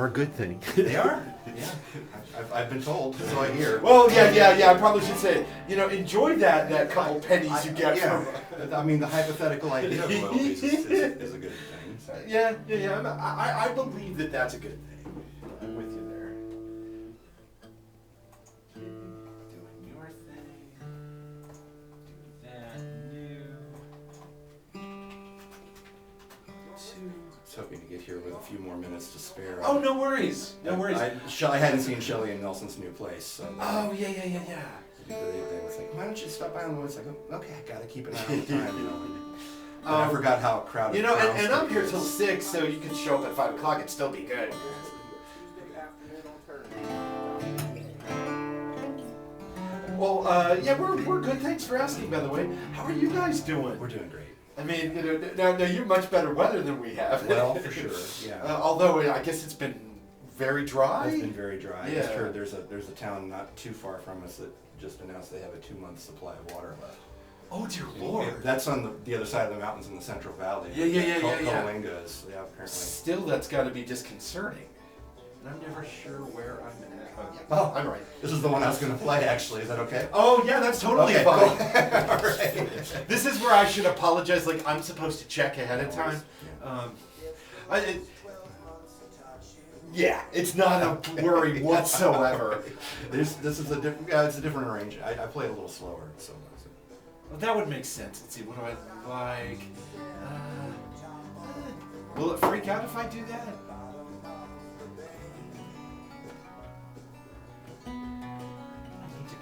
are a good thing. They are? Yeah. I've been told, so I hear. Well, yeah. I probably should say, enjoy that couple pennies you get from. I mean, the hypothetical idea of royalties is a good thing. So. Yeah. I believe that's a good thing. I'm with you there. Doing your thing. Do that new. I was hoping to get here with a few more minutes to spare. Oh, no worries. No worries. I hadn't seen Shelley and Nelson's new place. So Oh, yeah. They were thinking, why don't you stop by on the website? I go, okay, I gotta keep an eye on the time, But I forgot how crowded. And I'm here till 6, so you can show up at 5 o'clock and still be good. Well, we're good. Thanks for asking, by the way. How are you guys doing? We're doing great. I mean, now you're much better weather than we have. Well, for sure, yeah. Although I guess it's been very dry. It's been very dry. Yeah. I just heard there's a town not too far from us that just announced they have a 2-month supply of water left. Oh dear Lord! That's on the other side of the mountains in the Central Valley. Yeah. Coalinga is, apparently. Still, that's got to be disconcerting. And I'm never sure where I'm at. Oh, I'm right. This is the one I was going to play, actually. Is that okay? Oh, yeah, that's totally okay, fine. Cool. All right. This is where I should apologize. Like, I'm supposed to check ahead of time. Yeah, it's not a worry whatsoever. This is a different. It's a different arrangement. I play a little slower. So. Well, that would make sense. Let's see. What do I like? Will it freak out if I do that?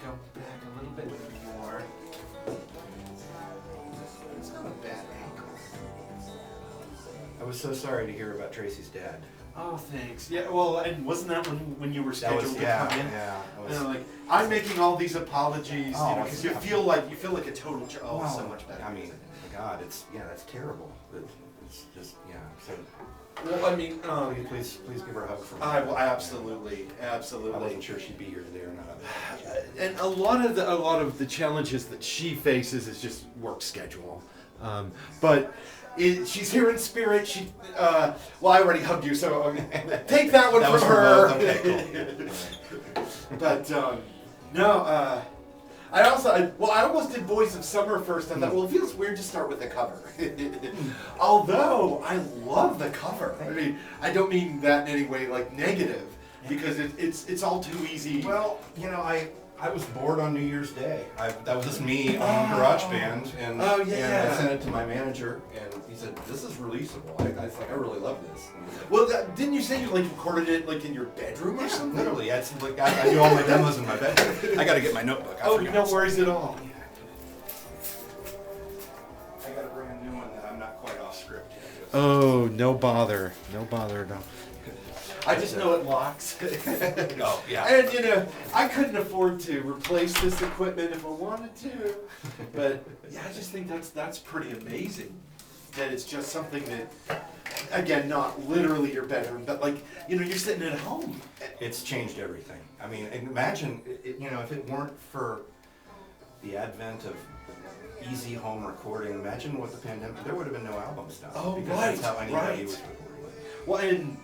Go back a little bit more. It's not a bad angle. I was so sorry to hear about Tracy's dad. Oh, thanks. Yeah, well, and wasn't that when you were scheduled to come in? Yeah. I'm making all these apologies, because you yeah. feel like a total. So much better. I mean, God, that's terrible. It's just So. Well, I mean, please give her a hug from me. I will absolutely. I wasn't sure she'd be here today or not. And a lot of the challenges that she faces is just work schedule. But she's here in spirit. I already hugged you, so take that one from her. Okay, cool. But no. I almost did Boys of Summer first. I thought, well, it feels weird to start with the cover. Although I love the cover. I mean, I don't mean that in any way like negative, because it's all too easy. Well, I was bored on New Year's Day. That was just me on GarageBand, and I sent it to my manager, and he said, "This is releasable." I was like, "I really love this." Well, didn't you say you recorded it in your bedroom or something? Literally, I do all my demos in my bedroom. I got to get my notebook. No worries at all. I got a brand new one that I'm not quite off script yet. Oh, no bother at all. I just know it locks. Oh, yeah. And, I couldn't afford to replace this equipment if I wanted to. But, yeah, I just think that's pretty amazing. That it's just something that, again, not literally your bedroom, but you're sitting at home. It's changed everything. I mean, imagine, if it weren't for the advent of easy home recording, imagine what the pandemic, there would have been no albums done. Oh, because that's how anybody was recording. Well, and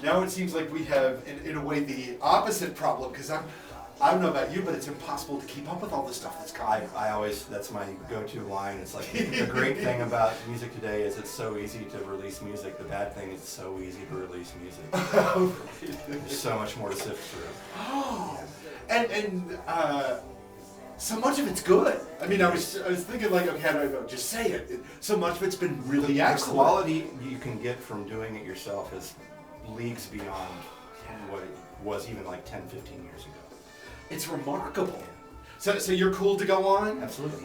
now it seems like we have, in a way, the opposite problem, because I don't know about you, but it's impossible to keep up with all the stuff that's coming. That's my go-to line. It's like, the great thing about music today is it's so easy to release music. The bad thing is it's so easy to release music. There's so much more to sift through. Oh, and so much of it's good. I mean, I was thinking okay, how do I go? Just say it. So much of it's been really excellent. The quality you can get from doing it yourself is leagues beyond what it was even 10, 15 years ago. It's remarkable. So you're cool to go on? Absolutely.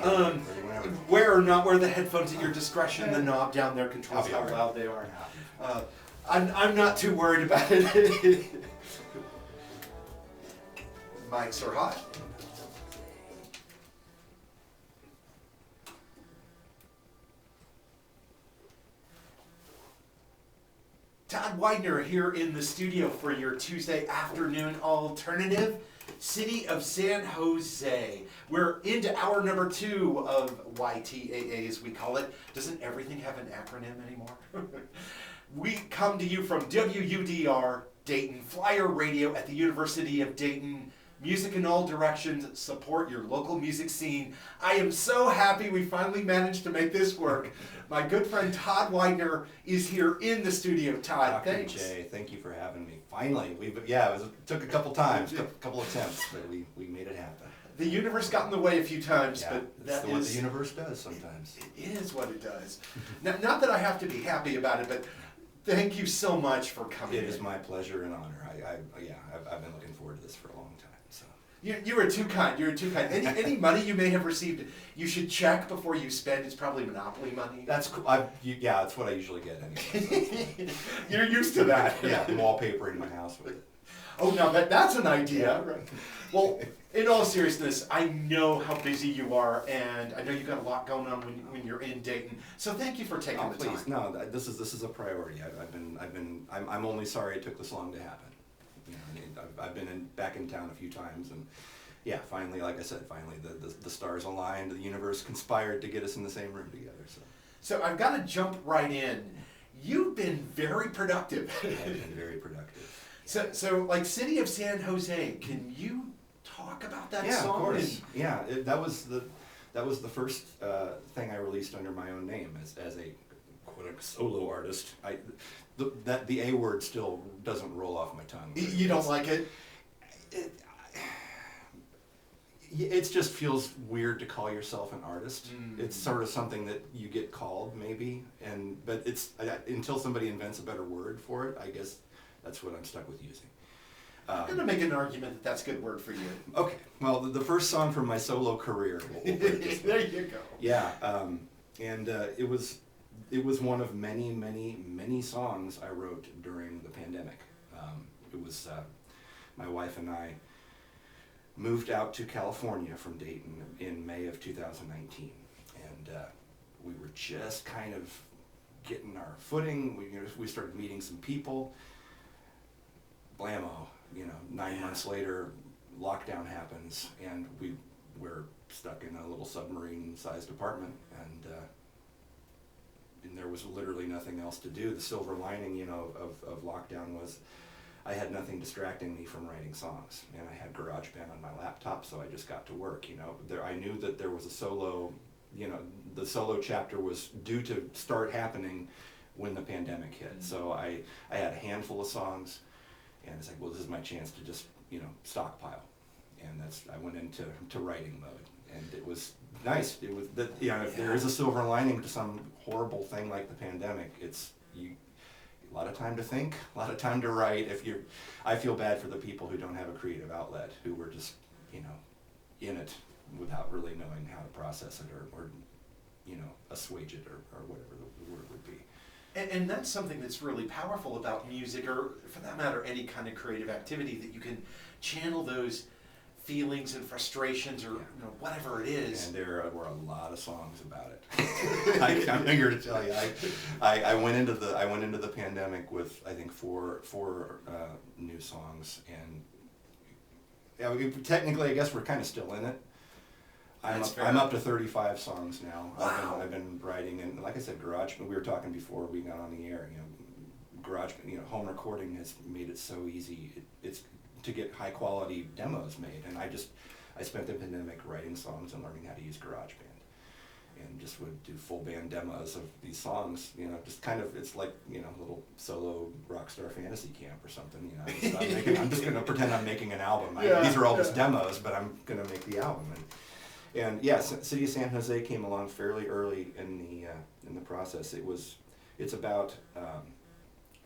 Wear or not wear the headphones at your discretion. The knob down there controls how loud they are. I'm not too worried about it. Mics are hot. Tod Weidner here in the studio for your Tuesday afternoon alternative. City of San Jose. We're into hour number 2 of YTAA, as we call it. Doesn't everything have an acronym anymore? We come to you from WUDR Dayton, Flyer Radio at the University of Dayton. Music in all directions, support your local music scene. I am so happy we finally managed to make this work. My good friend Tod Weidner is here in the studio. Tod, Dr. thanks. J, thank you for having me. Finally, it took a couple times, a couple attempts, but we made it happen. The universe got in the way a few times, Yeah, but that's what the universe does sometimes. It is what it does. Not that I have to be happy about it, but thank you so much for coming. It is my pleasure and honor. I've been looking forward to this for a long time. So You were too kind. You were too kind. Any money you may have received, you should check before you spend. It's probably Monopoly money. that's cool. That's what I usually get anyway. So. You're used to that. Yeah, wallpapering my house with it. Oh, now that's an idea. Right. Well, in all seriousness, I know how busy you are, and I know you've got a lot going on when you're in Dayton. So thank you for taking the Please, time. no, this is a priority. I'm only sorry it took this long to happen. You know, I've been back in town a few times, and yeah, finally, like I said, the stars aligned, the universe conspired to get us in the same room together. So I've got to jump right in. You've been very productive. I've been very productive. So like City of San Jose, can you talk about that Yeah, song? of course. That was the first thing I released under my own name as a quote solo artist. The A word still doesn't roll off my tongue. You don't like it? It just feels weird to call yourself an artist. Mm. It's sort of something that you get called maybe, but it's until somebody invents a better word for it. I guess that's what I'm stuck with using. I'm going to make an argument that that's a good word for you. Okay, well, the first song from my solo career. We'll put it this way. There you go. Yeah, and it was one of many songs I wrote during the pandemic. It was my wife and I moved out to California from Dayton in May of 2019, and we were just kind of getting our footing. We started meeting some people. Blammo, 9 months later, lockdown happens, and we're stuck in a little submarine-sized apartment, and there was literally nothing else to do. The silver lining, of lockdown was I had nothing distracting me from writing songs, and I had GarageBand on my laptop, so I just got to work. I knew that there was a solo, the solo chapter was due to start happening when the pandemic hit. Mm-hmm. So I had a handful of songs. And it's like, well, this is my chance to just, stockpile. And I went into writing mode. And it was nice. It was that, if there is a silver lining to some horrible thing like the pandemic, it's a lot of time to think, a lot of time to write. I feel bad for the people who don't have a creative outlet, who were just, in it without really knowing how to process it or assuage it or whatever the word would be. And that's something that's really powerful about music, or for that matter, any kind of creative activity, that you can channel those feelings and frustrations, or whatever it is. And there were a lot of songs about it. I'm eager to tell you. I went into the pandemic with I think four new songs, and technically I guess we're kind of still in it. I'm up to 35 songs now. Wow. I've been writing, and like I said, GarageBand. We were talking before we got on the air. GarageBand. Home recording has made it so easy. It's to get high quality demos made, and I spent the pandemic writing songs and learning how to use GarageBand, and just would do full band demos of these songs. Just kind of it's like little solo rock star fantasy camp or something. I'm just gonna pretend I'm making an album. These are all just demos, but I'm gonna make the album. And yeah, City of San Jose came along fairly early in the process. It's about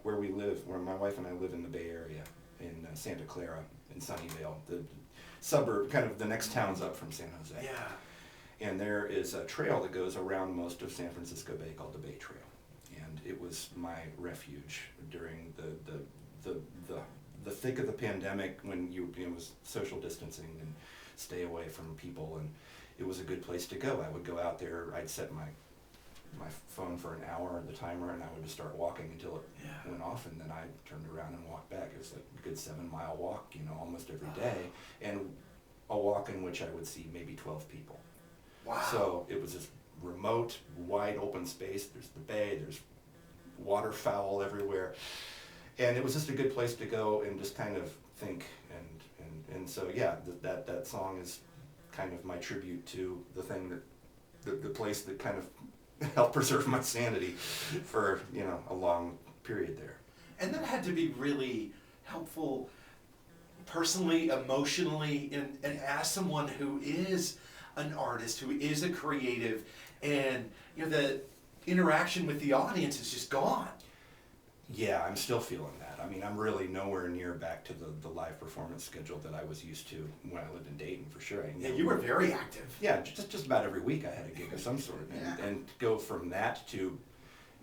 where we live, where my wife and I live in the Bay Area, in Santa Clara, in Sunnyvale, the suburb, kind of the next towns up from San Jose. Yeah. And there is a trail that goes around most of San Francisco Bay called the Bay Trail, and it was my refuge during the thick of the pandemic, when it was social distancing and stay away from people, and it was a good place to go. I would go out there, I'd set my phone for an hour, the timer, and I would just start walking until it went off, and then I turned around and walked back. It was like a good 7-mile walk, almost every day, and a walk in which I would see maybe 12 people. Wow. So it was this remote, wide open space. There's the bay, there's waterfowl everywhere. And it was just a good place to go and just kind of think, and so yeah, that song is kind of my tribute to the thing that the place that kind of helped preserve my sanity for a long period there. And that had to be really helpful personally, emotionally, and as someone who is an artist, who is a creative, and the interaction with the audience is just gone. Yeah, I'm still feeling that. I mean, I'm really nowhere near back to the live performance schedule that I was used to when I lived in Dayton, for sure. Yeah, you were very active. Yeah, just about every week I had a gig of some sort. And go from that to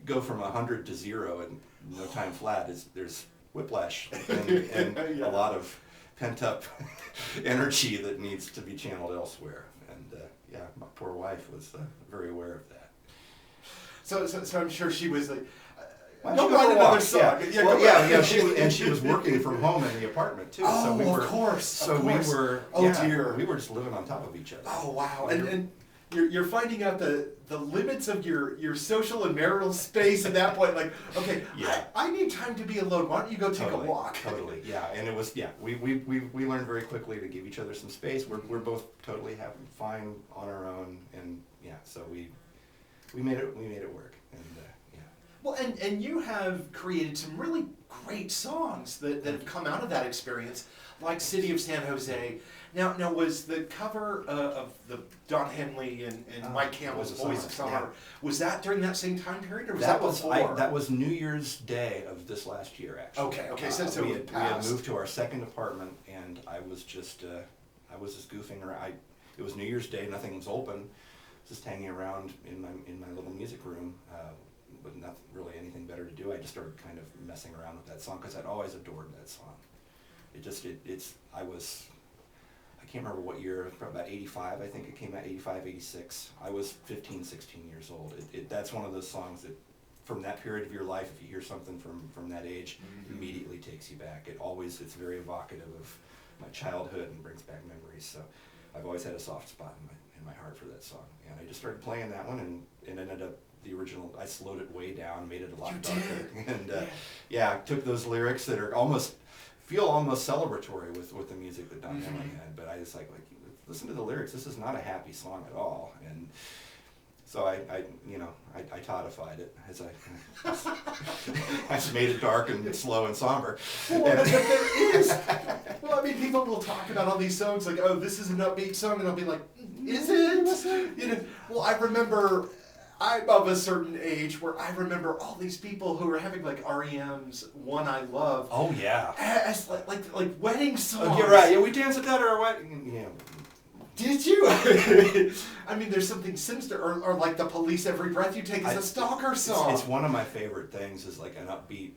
go from 100 to 0 in no time flat there's whiplash and Yeah. a lot of pent up energy that needs to be channeled elsewhere. And yeah, my poor wife was very aware of that. So I'm sure she was like, Why don't don't you go write for a another walk? song. Yeah. Well, yeah. She was working from home in the apartment too. Oh, so we were, of course. So of course. we were. Oh yeah, dear. We were just living on top of each other. Oh wow. And you're finding out the limits of your social and marital space at that point. Like, okay, Yeah. I need time to be alone. Why don't you go take Totally, a walk? Totally, yeah. And it was, we learned very quickly to give each other some space. We're both totally having fine on our own, and yeah, so we made it work, and yeah. Well, and you have created some really great songs that have come out of that experience, like City of San Jose. Now was the cover of the Don Henley and Mike Campbell's Voice of Summer, yeah. was that during that same time period, or was that before? That was New Year's Day of this last year, actually. Okay, so we it had passed. moved to our second apartment, and I was just goofing around. It was New Year's Day, nothing was open, just hanging around in my little music room, with not really anything better to do. I just started kind of messing around with that song because I'd always adored that song. I can't remember what year, probably about 85, I think it came out, 85, 86. I was 15, 16 years old. That's one of those songs that, from that period of your life, if you hear something from that age, immediately takes you back. It's very evocative of my childhood and brings back memories. So I've always had a soft spot in my heart for that song. And I just started playing that one, and it ended up, the original, I slowed it way down, made it a lot darker. And yeah, took those lyrics that are feel almost celebratory with the music that Don Henley had, but I just like listen to the lyrics. This is not a happy song at all, and so I Todified it as I just made it dark and slow and somber. Well, but there is. Well, I mean, people will talk about all these songs like, oh, this is an upbeat song, and I'll be like, is it? Well, I remember. I'm of a certain age where I remember all these people who were having like REM's "One I Love." Oh yeah. As like wedding songs. Oh, you're right. Yeah, we danced at that at our wedding. Yeah. Did you? I mean, there's something sinister, or like the Police "Every Breath You Take" is a stalker song. It's one of my favorite things. Is like an upbeat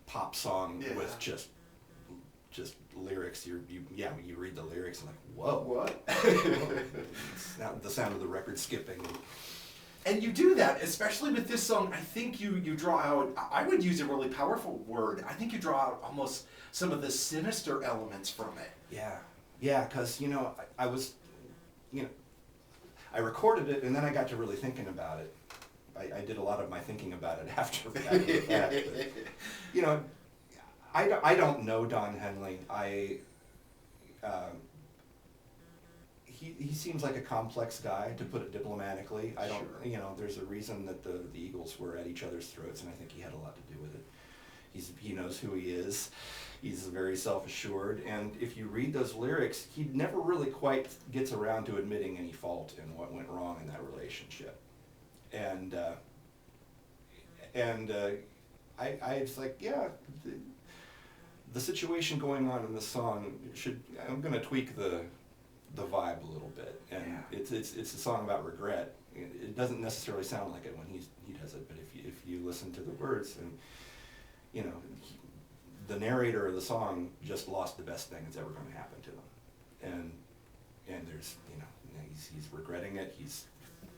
pop song with just lyrics. You read the lyrics and like, whoa. What? Now the sound of the record skipping. And you do that, especially with this song. I think you draw out, I would use a really powerful word, I think you draw out almost some of the sinister elements from it. Yeah, because, I was, I recorded it and then I got to really thinking about it. I did a lot of my thinking about it after that. I don't know Don Henley. He seems like a complex guy, to put it diplomatically. I don't, there's a reason that the Eagles were at each other's throats, and I think he had a lot to do with it. He knows who he is. He's very self-assured, and if you read those lyrics, he never really quite gets around to admitting any fault in what went wrong in that relationship. And I was like, yeah, the situation going on in this song I'm going to tweak the vibe a little bit, and it's a song about regret. It doesn't necessarily sound like it when he does it, but if you listen to the words, and the narrator of the song just lost the best thing that's ever going to happen to him, and there's he's regretting it.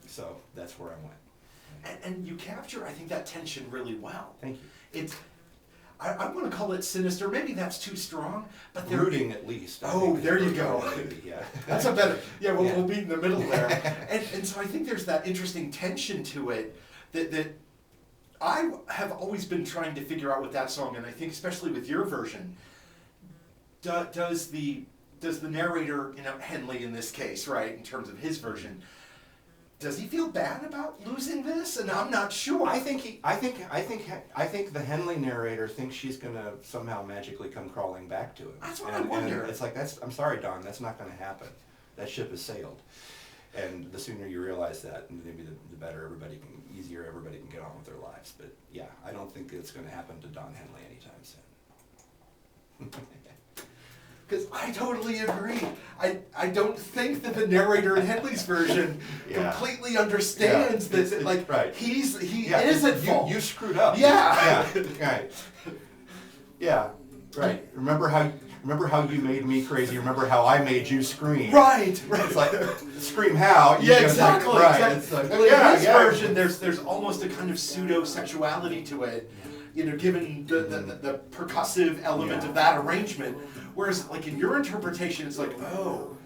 So that's where I went. And you capture, I think, that tension really well. Thank you. I want to call it sinister. Maybe that's too strong, but they're brooding at least. There you go. Yeah, that's a better. Yeah, we'll be in the middle there. And so I think there's that interesting tension to it that I have always been trying to figure out with that song, and I think especially with your version, does the narrator, Henley in this case, right, in terms of his version, does he feel bad about losing this? And I'm not sure. I think the Henley narrator thinks she's gonna somehow magically come crawling back to him. That's what I wonder. And it's like, I'm sorry, Don, that's not gonna happen. That ship has sailed. And the sooner you realize that, maybe the better easier everybody can get on with their lives. But yeah, I don't think it's gonna happen to Don Henley anytime soon. Because I totally agree. I don't think that the narrator in Henley's version completely understands that right. he is at fault. You screwed up. Yeah. Right. Yeah. Right. Remember how you made me crazy. Remember how I made you scream. Right. It's like, scream how? Exactly. Right. Exactly. It's like, well, in his version, there's almost a kind of pseudo-sexuality to it, given the percussive element of that arrangement. Whereas, like, in your interpretation, it's like, oh,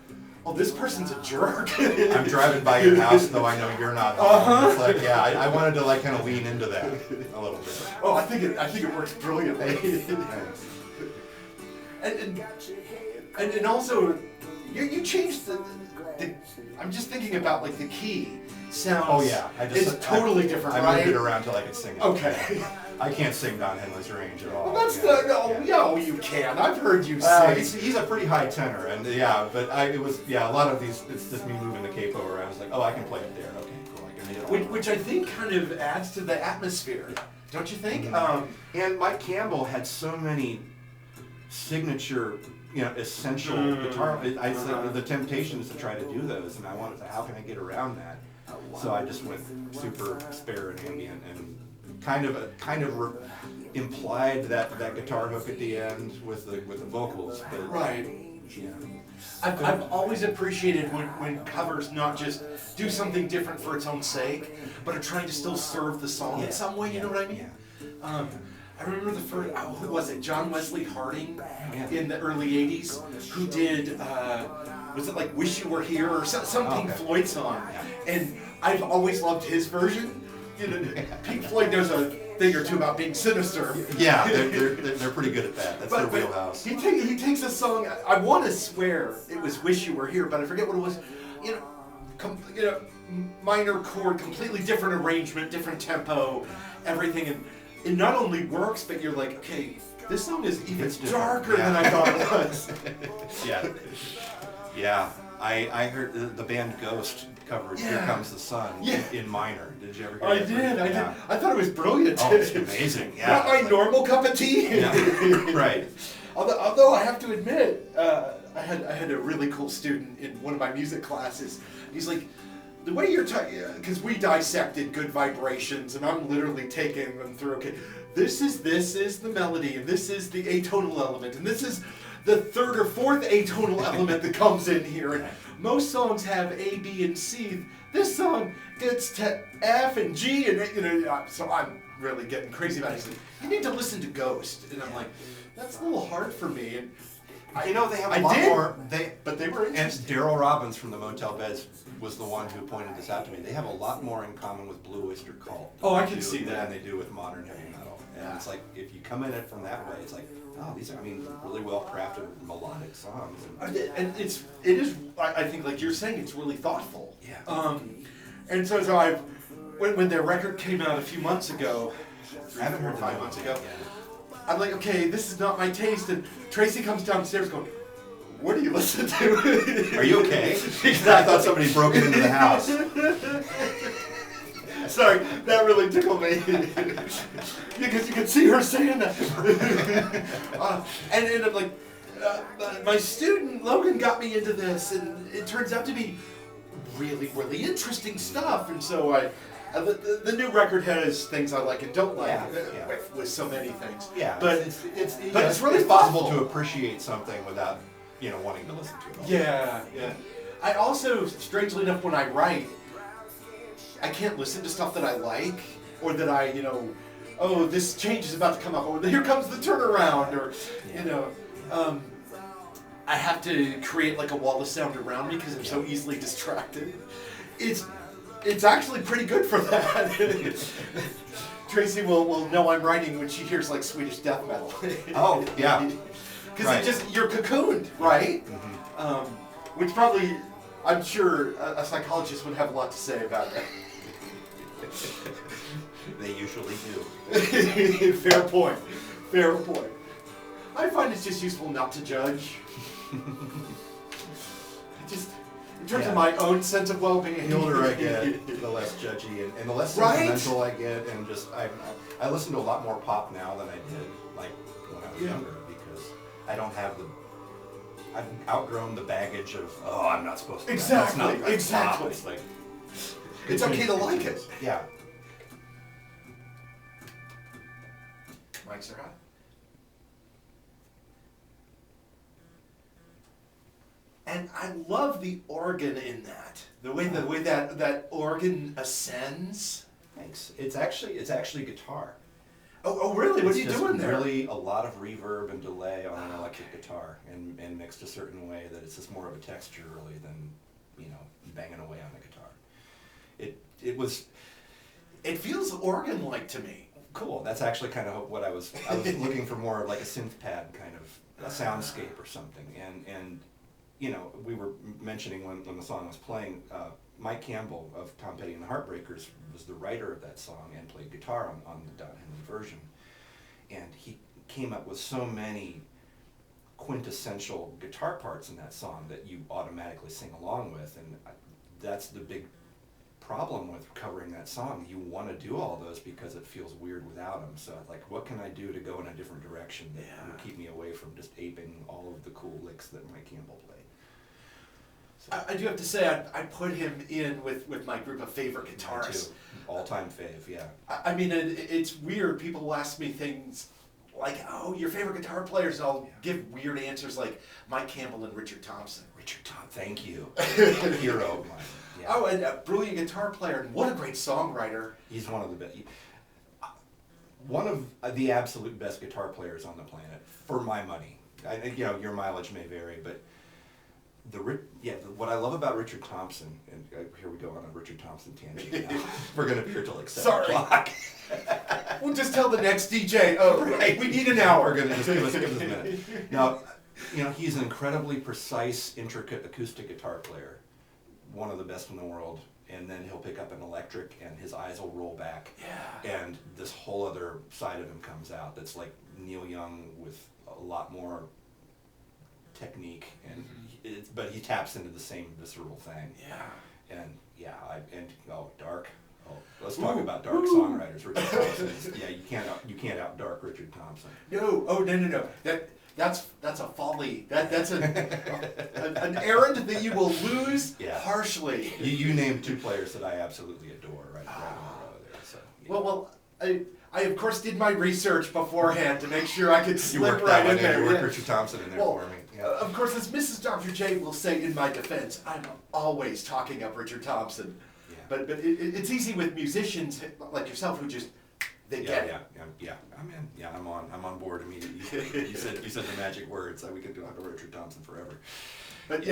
this person's a jerk. I'm driving by your house, though I know you're not. It's like, I wanted to kind of lean into that a little bit. Oh, I think it works brilliantly. and also, you changed the. I'm just thinking about like the key sounds. Oh yeah, it's totally different, right? I moved it around till I could sing it. Okay. I can't sing Don Henley's range at all. Well, that's you can. I've heard you sing. He's a pretty high tenor, and but a lot of these. It's just me moving the capo around. I was like, I can play it there. Okay, cool. I can hit it. Which I think kind of adds to the atmosphere, don't you think? Mm-hmm. And Mike Campbell had so many signature, essential guitar. The temptation is to try to do those, and I wanted to. How can I get around that? So I just went super spare and ambient and. Kind of implied that guitar hook at the end with the vocals, but right. Yeah. I've always appreciated when covers not just do something different for its own sake, but are trying to still serve the song in some way. You know what I mean? Yeah. I remember the first. Who was it? John Wesley Harding in the early '80s, who did. Was it like "Wish You Were Here" or some Pink Floyd song? And I've always loved his version. Pink Floyd knows a thing or two about being sinister. Yeah, they're pretty good at that. That's their wheelhouse. He takes a song. I want to swear it was "Wish You Were Here," but I forget what it was. Minor chord, completely different arrangement, different tempo, everything, and it not only works, but you're like, okay, this song is even darker than I thought it was. Yeah. I heard the band Ghost covered "Here Comes the Sun" in minor. Did you ever hear that? I did. I thought it was brilliant. Oh, it's amazing. Yeah. Not my normal cup of tea. Yeah. Right. Although I have to admit, I had a really cool student in one of my music classes. He's like, the way you're because we dissected good vibrations, and I'm literally taking them through. Okay, this is the melody, and this is the atonal element, and this is the third or fourth atonal element that comes in here. And most songs have A, B, and C. This song gets to F and G, and so I'm really getting crazy about it. He's like, you need to listen to Ghost, and I'm like, that's a little hard for me. And they have a lot more. But they were interesting. And Daryl Robbins from the Motel Beds was the one who pointed this out to me. They have a lot more in common with Blue Oyster Cult. Oh, I can see that. Than they do with modern heavy metal. And it's like, if you come in it from that way, it's like, these are, really well crafted melodic songs. And it is. I think, like you're saying, it's really thoughtful. Yeah. And so when their record came out a few months ago, 3, 4, 5 months ago, I'm like, okay, this is not my taste. And Tracy comes downstairs going, what do you listen to? Are you okay? Exactly. I thought somebody broke into the house. Sorry, that really tickled me. Because you could see her saying that. And I'm like, my student Logan got me into this, and it turns out to be really, really interesting stuff. And so the new record has things I like and don't like, with so many things. Yeah, but it's really possible to appreciate something without wanting to listen to it. Yeah. I also, strangely enough, when I write, I can't listen to stuff that I like, or that I, this change is about to come up, or here comes the turnaround, or, I have to create like a wall of sound around me because I'm so easily distracted. It's actually pretty good for that. Tracy will know I'm writing when she hears like Swedish death metal. Oh, yeah. Because Right. it just, you're cocooned, right? Mm-hmm. Which probably, I'm sure a psychologist would have a lot to say about that. They usually do. Fair point. Fair point. I find it's just useful not to judge. Just, in terms of my own sense of well-being. The older I get, the less judgy and the less Right? sentimental I get, and just I listen to a lot more pop now than I did like when I was younger, because I don't have I've outgrown the baggage of I'm not supposed to. Exactly, that's exactly. Pop. It's like It's okay to like it. Yeah. Mics are hot. And I love the organ in that. The way that organ ascends. Thanks. It's actually guitar. Oh really? What are you It's doing just there? Really a lot of reverb and delay on an electric guitar, and mixed a certain way that it's just more of a texture really than, banging away on the guitar. It feels organ-like to me. Cool. That's actually kind of what I was looking for, more of like a synth pad kind of a soundscape or something. And we were mentioning when the song was playing, Mike Campbell of Tom Petty and the Heartbreakers was the writer of that song and played guitar on the Don Henley version. And he came up with so many quintessential guitar parts in that song that you automatically sing along with, and that's the big problem with covering that song. You want to do all those because it feels weird without them. So like, what can I do to go in a different direction that would keep me away from just aping all of the cool licks that Mike Campbell played? So, I do have to say, I put him in with my group of favorite guitarists. All-time fave, yeah. I mean, it's weird. People will ask me things like, "Oh, your favorite guitar players," and I'll give weird answers like Mike Campbell and Richard Thompson. Richard Thompson, thank you. Hero of mine. Yeah. Oh, and a brilliant guitar player, and what a great songwriter. He's one of the best. One of the absolute best guitar players on the planet, for my money. I think your mileage may vary, but what I love about Richard Thompson, and here we go on a Richard Thompson tangent now. We're gonna be here till like 7 o'clock. We'll just tell the next DJ, right, we need an hour. We're gonna just give us a minute. Now, he's an incredibly precise, intricate acoustic guitar player, one of the best in the world. And then he'll pick up an electric, and his eyes will roll back. Yeah. And this whole other side of him comes out. That's like Neil Young with a lot more technique, and but he taps into the same visceral thing. Yeah. And dark. Oh, let's talk about dark songwriters. Richard Thompson. You can't out dark Richard Thompson. No. Oh no. That's a folly. That's an errand that you will lose harshly. You named two players that I absolutely adore right in a row there. So, Well, I of course did my research beforehand to make sure I could slip right in there. You worked Richard Thompson in there for me. Yeah. Of course, as Mrs. Dr. J will say in my defense, I'm always talking up Richard Thompson. Yeah. But it's easy with musicians like yourself who just get it. Yeah. I'm in. Yeah, I'm on board immediately. You said the magic words. We could talk about Richard Thompson forever. But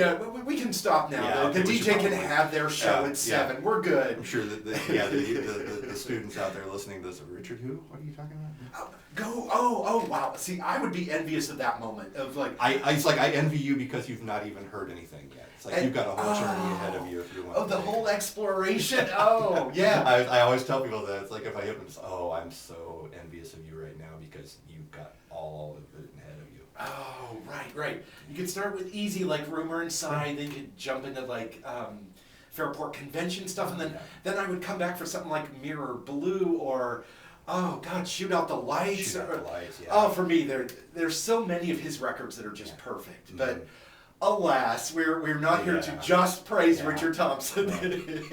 we can stop now. Yeah, the we DJ should can probably. have their show at 7. We're good. I'm sure that the students out there listening to this, Richard who? What are you talking about? Oh wow. See, I would be envious of that moment of like it's like I envy you because you've not even heard anything yet. It's like you've got a whole journey ahead of you if you want. Oh, the whole exploration. Oh, yeah. I always tell people that it's like if I hit them, I'm so envious of you right now because you've got all of it ahead of you. Oh, right. You could start with easy like Rumor Inside, then you could jump into like Fairport Convention stuff, and then I would come back for something like Mirror Blue or Shoot Out the Lights. Shoot Out the Lights, yeah. Oh, for me, there's so many of his records that are just perfect. Mm-hmm. But alas, we're not here to just praise Richard Thompson.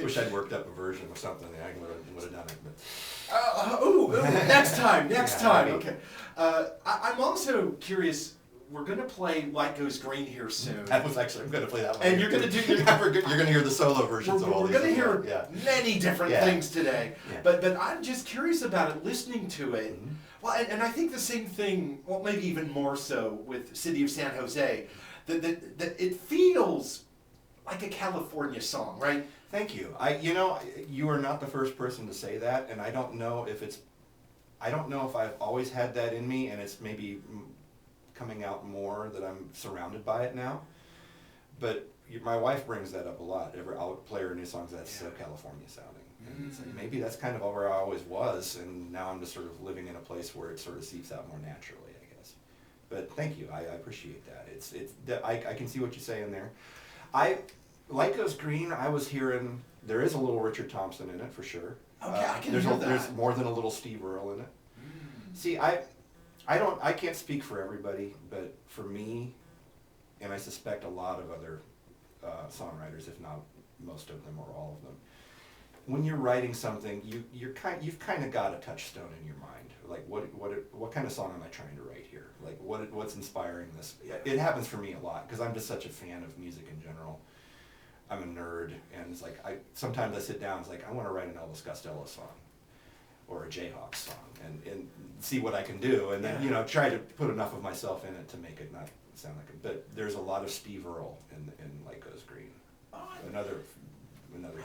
Wish I'd worked up a version of something. I would have done it. But next time. Maybe. Okay. I'm also curious. We're gonna play Light Goes Green here soon. I'm gonna play that one. And you're gonna do. You're gonna hear the solo versions of all these. We're gonna hear many different things today. Yeah. But I'm just curious about it. Listening to it. Mm-hmm. Well, and I think the same thing. Well, maybe even more so with City of San Jose. That it feels like a California song, right? Thank you. You are not the first person to say that, and I don't know if it's I don't know if I've always had that in me, and it's maybe coming out more that I'm surrounded by it now. But my wife brings that up a lot. I'll play her new songs, that's so California sounding. And it's like, maybe that's kind of where I always was, and now I'm just sort of living in a place where it sort of seeps out more naturally, I guess. But thank you, I appreciate that. I can see what you say in there. Like Goes Green, I was hearing, there is a little Richard Thompson in it for sure. Okay, I can hear that. There's more than a little Steve Earle in it. See, I can't speak for everybody, but for me, and I suspect a lot of other songwriters, if not most of them or all of them, when you're writing something, you've kind of got a touchstone in your mind. Like, what kind of song am I trying to write here? Like, what's inspiring this? It happens for me a lot because I'm just such a fan of music in general. I'm a nerd, and it's like sometimes I sit down. It's like I want to write an Elvis Costello song or a Jayhawk song, and see what I can do, and then try to put enough of myself in it to make it not sound like it. But there's a lot of Steve Earle in Like Goes Green. Another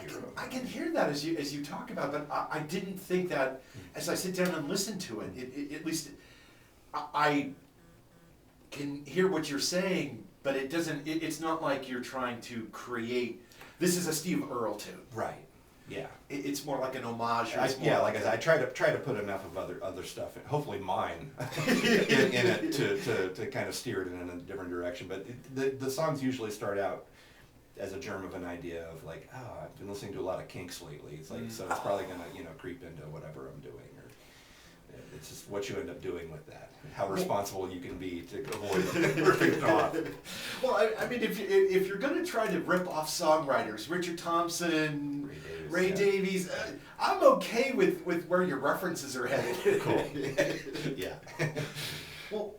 hero. I can hear that as you talk about it, but I didn't think that as I sit down and listen to it, at least I can hear what you're saying, but it doesn't. It's not like you're trying to create. This is a Steve Earle tune, right? Yeah. It's more like an homage. Like I try to put enough of other stuff, hopefully mine, in it to kind of steer it in a different direction. But the songs usually start out as a germ of an idea of like, oh, I've been listening to a lot of Kinks lately. It's like, so it's probably gonna creep into whatever I'm doing, or it's just what you end up doing with that, how responsible you can be to avoid ripping it off. Well, I mean, if you're gonna try to rip off songwriters, Richard Thompson, Ray Davies, I'm okay with where your references are headed. Cool. Yeah. Well,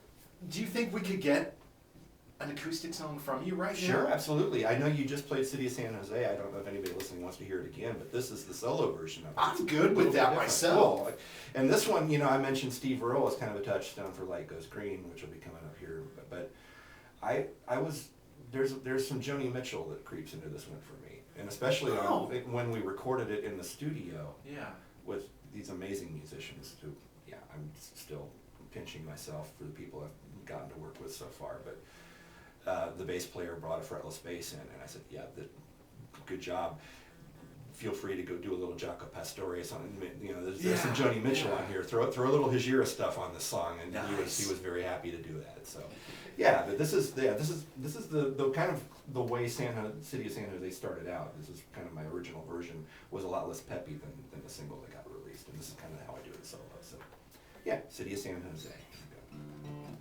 do you think we could get an acoustic song from you right now? Sure, absolutely. I know you just played City of San Jose. I don't know if anybody listening wants to hear it again, but this is the solo version of it. I'm good with that myself. Cool. And this one, I mentioned Steve Earle as kind of a touchstone for Like Goes Green, which will be coming up here. But there's some Joni Mitchell that creeps into this one for me, and especially when we recorded it in the studio. Yeah. With these amazing musicians who, I'm still pinching myself for the people I've gotten to work with so far, but. The bass player brought a fretless bass in, and I said, good job. Feel free to go do a little Jaco Pastorius on it. There's some Joni Mitchell on here. Throw a little Hijira stuff on this song, and nice. he was very happy to do that. So, but this is the kind of the way City of San Jose started out. This is kind of my original version. Was a lot less peppy than the single that got released, and this is kind of how I do it solo. So, City of San Jose.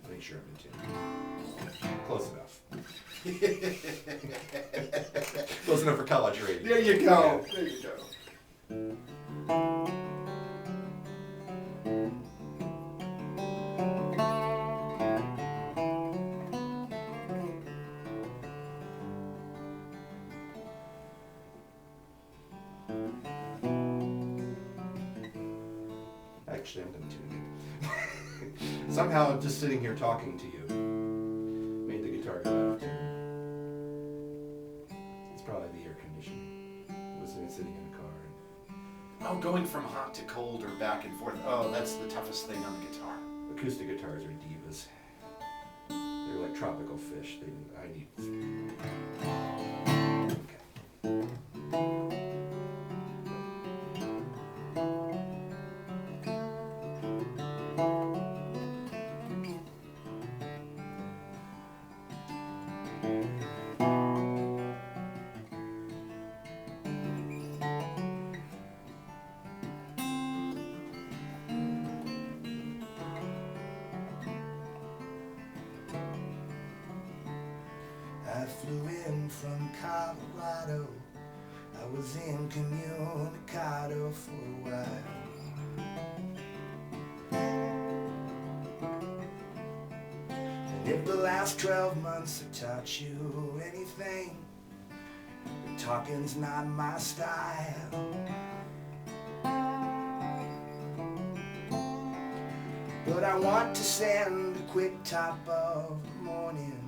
Make sure I'm in tune. Close enough. Close enough for college radio. There you go. Yeah. There you go. Actually, I'm going to tune in. Somehow, just sitting here talking to you made the guitar go out of tune. It's probably the air conditioning. I was sitting in a car. Going from hot to cold or back and forth. Oh, that's the toughest thing on the guitar. Acoustic guitars are divas. They're like tropical fish. I need. Okay. I flew in from Colorado. I was incommunicado for a while. And if the last 12 months have taught you anything, talking's not my style. But I want to send a quick top of the morning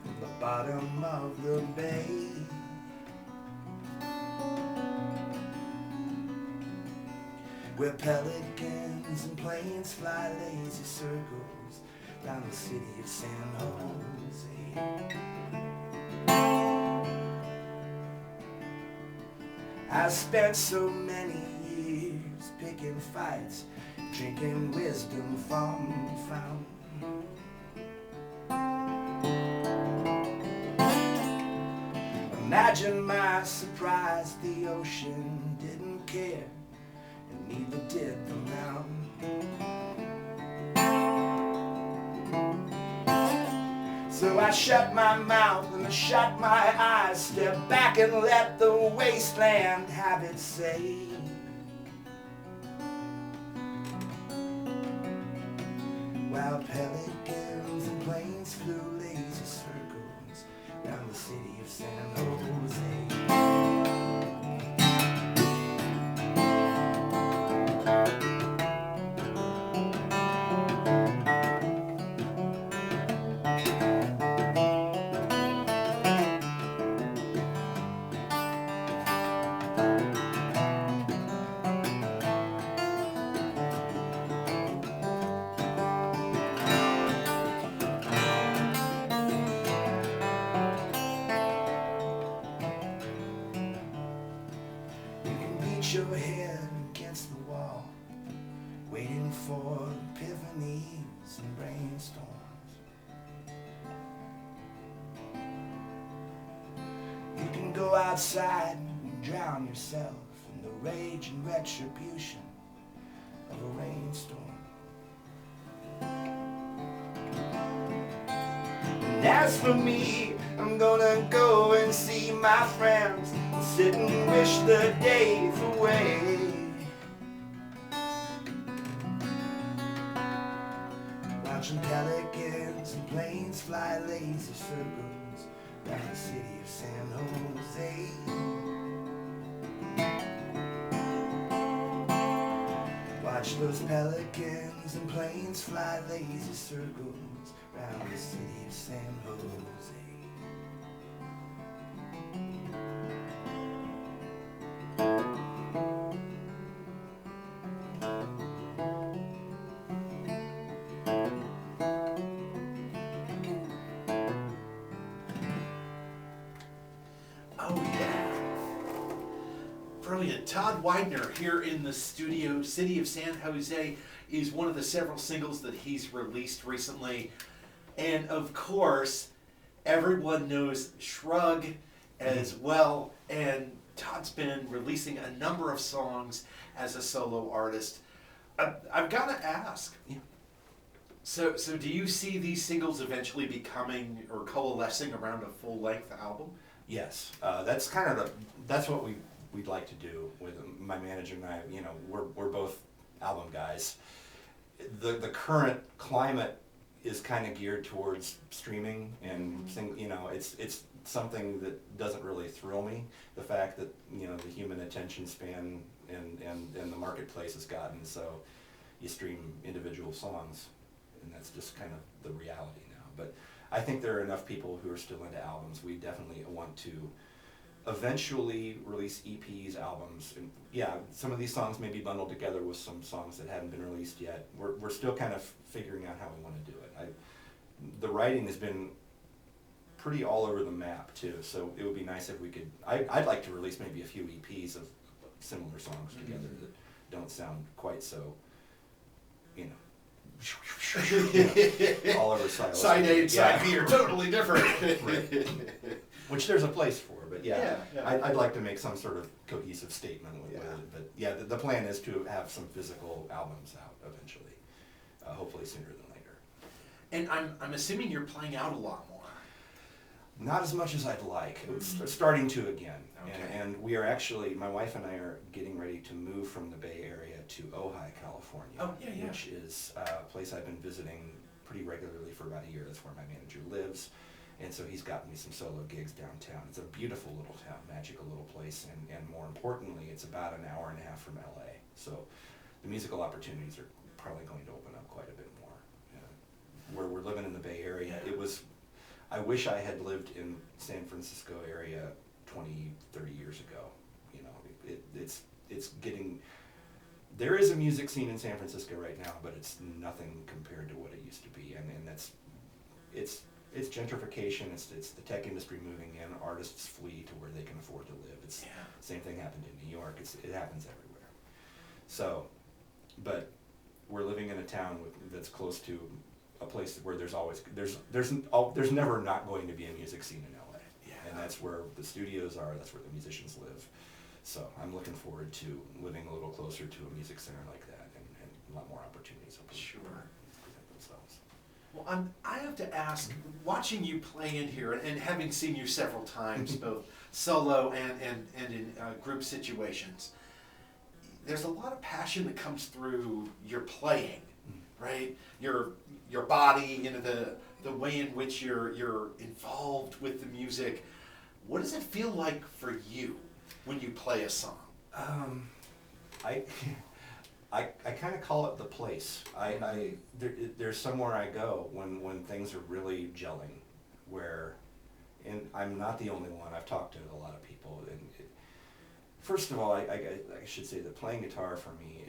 from the bottom of the bay. where pelicans and planes fly lazy circles round the city of San Jose. I spent so many years picking fights, drinking wisdom from the fountain. Imagine my surprise, the ocean didn't care, and neither did the mountain. So I shut my mouth and I shut my eyes, stepped back and let the wasteland have its say. While pelicans and planes flew lazy circles round the city of San Jose. Your head against the wall, waiting for epiphanies and brainstorms. You can go outside and drown yourself in the rage and retribution of a rainstorm. And as for me, I'm gonna go and see my friends and sit and wish the days away. Watching pelicans and planes fly lazy circles round the city of San Jose. Watch those pelicans and planes fly lazy circles round the city of San Jose. Oh yeah. Brilliant. Tod Weidner here in the studio. City of San Jose is one of the several singles that he's released recently. And of course, everyone knows Shrug as well. And Todd's been releasing a number of songs as a solo artist. I've got to ask. Yeah. So do you see these singles eventually becoming or coalescing around a full-length album? Yes, that's kind of that's what we'd like to do with my manager and I. You know, we're both album guys. The current climate is kind of geared towards streaming and you know, it's something that doesn't really thrill me. The fact that, you know, the human attention span and the marketplace has gotten so you stream individual songs, and that's just kind of the reality now. But I think there are enough people who are still into albums. We definitely want to eventually release EPs, albums, and yeah, some of these songs may be bundled together with some songs that haven't been released yet. We're still kind of figuring out how we want to do it. The writing has been pretty all over the map too, so it would be nice if we could. I'd like to release maybe a few EPs of similar songs together that don't sound quite so, you know. All over Side A and side B are totally different. Right. Which there's a place for, but yeah. I'd like to make some sort of cohesive statement with it. But yeah, the plan is to have some physical albums out eventually, hopefully sooner than later. And I'm assuming you're playing out a lot more. Not as much as I'd like. It's starting to again. Okay. And we are actually, my wife and I are getting ready to move from the Bay Area to Ojai, California. Oh, yeah. Which is a place I've been visiting pretty regularly for about a year. That's where my manager lives. And so he's gotten me some solo gigs downtown. It's a beautiful little town, magical little place, and more importantly, it's about an hour and a half from LA. So the musical opportunities are probably going to open up quite a bit more. Where we're living in the Bay Area, I wish I had lived in San Francisco area 20, 30 years ago. You know, it's getting, there is a music scene in San Francisco right now, but it's nothing compared to what it used to be, and it's gentrification. It's the tech industry moving in. Artists flee to where they can afford to live. It's same thing happened in New York. It happens everywhere. So, but we're living in a town that's close to a place where there's never not going to be a music scene in LA. Yeah. And that's where the studios are. That's where the musicians live. So I'm looking forward to living a little closer to a music center like that, and a lot more opportunities open present themselves. Well, I have to ask, watching you play in here and having seen you several times, both solo and in group situations, there's a lot of passion that comes through your playing, right? Your body, you know, the way in which you're involved with the music. What does it feel like for you when you play a song? I kind of call it the place. There's somewhere I go when things are really gelling, and I'm not the only one. I've talked to a lot of people, and first of all, I should say that playing guitar for me